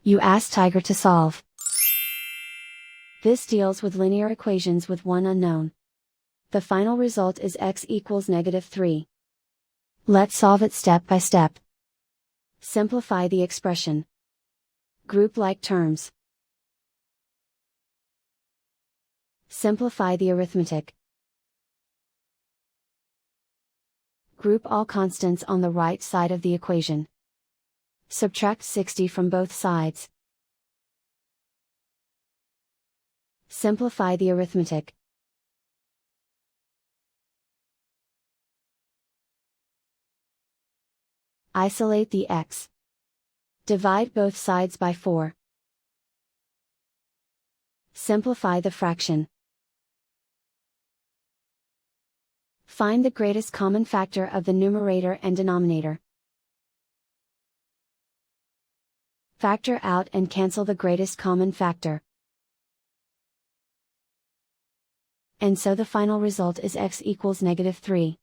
You ask Tiger to solve. This deals with linear equations with one unknown. The final result is x equals -3. Let's solve it step by step. Simplify the expression. Group like terms. Simplify the arithmetic. Group all constants on the right side of the equation. Subtract 60 from both sides. Simplify the arithmetic. Isolate the x. Divide both sides by 4. Simplify the fraction. Find the greatest common factor of the numerator and denominator. Factor out and cancel the greatest common factor. And so the final result is x equals -3.